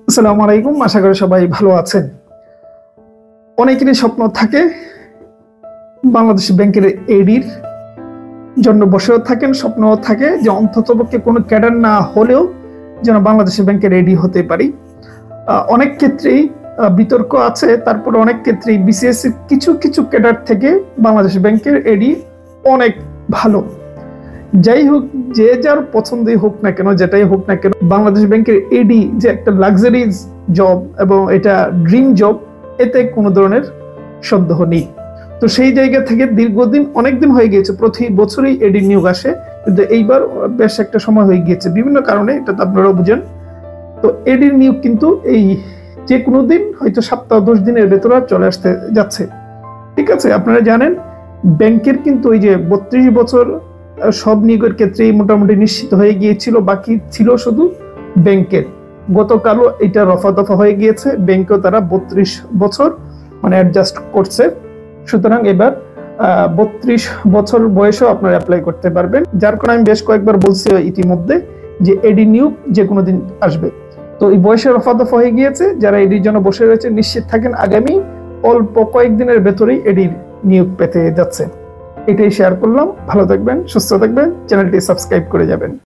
আসসালামু আলাইকুম, আশা করি সবাই ভালো আছেন। অনেকেরই স্বপ্ন থাকে বাংলাদেশ ব্যাংকের এডির জন্য বসেও থাকেন, স্বপ্নও থাকে যে অন্ততপক্ষে কোনো ক্যাডার না হলেও যেন বাংলাদেশ ব্যাংকের এডি হতে পারি। অনেক ক্ষেত্রেই বিতর্ক আছে, তারপরে অনেক ক্ষেত্রেই বিসিএস এর কিছু কিছু ক্যাডার থেকে বাংলাদেশ ব্যাংকের এডি অনেক ভালো। যাই হোক, যে যার পছন্দই হোক না কেন, যেটাই হোক না কেন, বাংলাদেশ ব্যাংকের এডি যে একটা লাক্সারিজ জব এবং এটা ড্রিম জব, এতে কোনো ধরনের সন্দেহ নেই। তো সেই জায়গা থেকে দীর্ঘদিন, অনেকদিন হয়ে গিয়েছে, প্রতি বছরই এডি নিয়োগ আসে, কিন্তু এইবার বেশ একটা সময় হয়ে গিয়েছে বিভিন্ন কারণে, এটা তো আপনারা বুঝেন। তো এডির নিয়োগ কিন্তু এই যে কোনো দিন, হয়তো সপ্তাহ 10 দিনের ভেতরে চলে আসতে যাচ্ছে। ঠিক আছে, আপনারা জানেন ব্যাংকের কিন্তু ওই যে 32 বছর সব নিয়োগের ক্ষেত্রেই মোটামুটি নিশ্চিত হয়ে গিয়েছিল, বাকি ছিল শুধু ব্যাংকের। গতকালও এটা রফা দফা হয়ে গিয়েছে, ব্যাংকেও তারা 32 বছর মানে অ্যাডজাস্ট করছে। সুতরাং এবার 32 বছর বয়সেও আপনারা অ্যাপ্লাই করতে পারবেন, যার কারণে আমি বেশ কয়েকবার বলছি ইতিমধ্যে যে এডি নিয়োগ যে কোনো দিন আসবে। তো এই বয়সের রফা দফা হয়ে গিয়েছে, যারা এডির জন্য বসে রয়েছে নিশ্চিত থাকেন আগামী অল্প কয়েকদিনের ভেতরেই এডির নিয়োগ পেতে যাচ্ছে। এটাই শেয়ার করলাম। ভালো থাকবেন, সুস্থ থাকবেন, চ্যানেলটি সাবস্ক্রাইব করে যাবেন।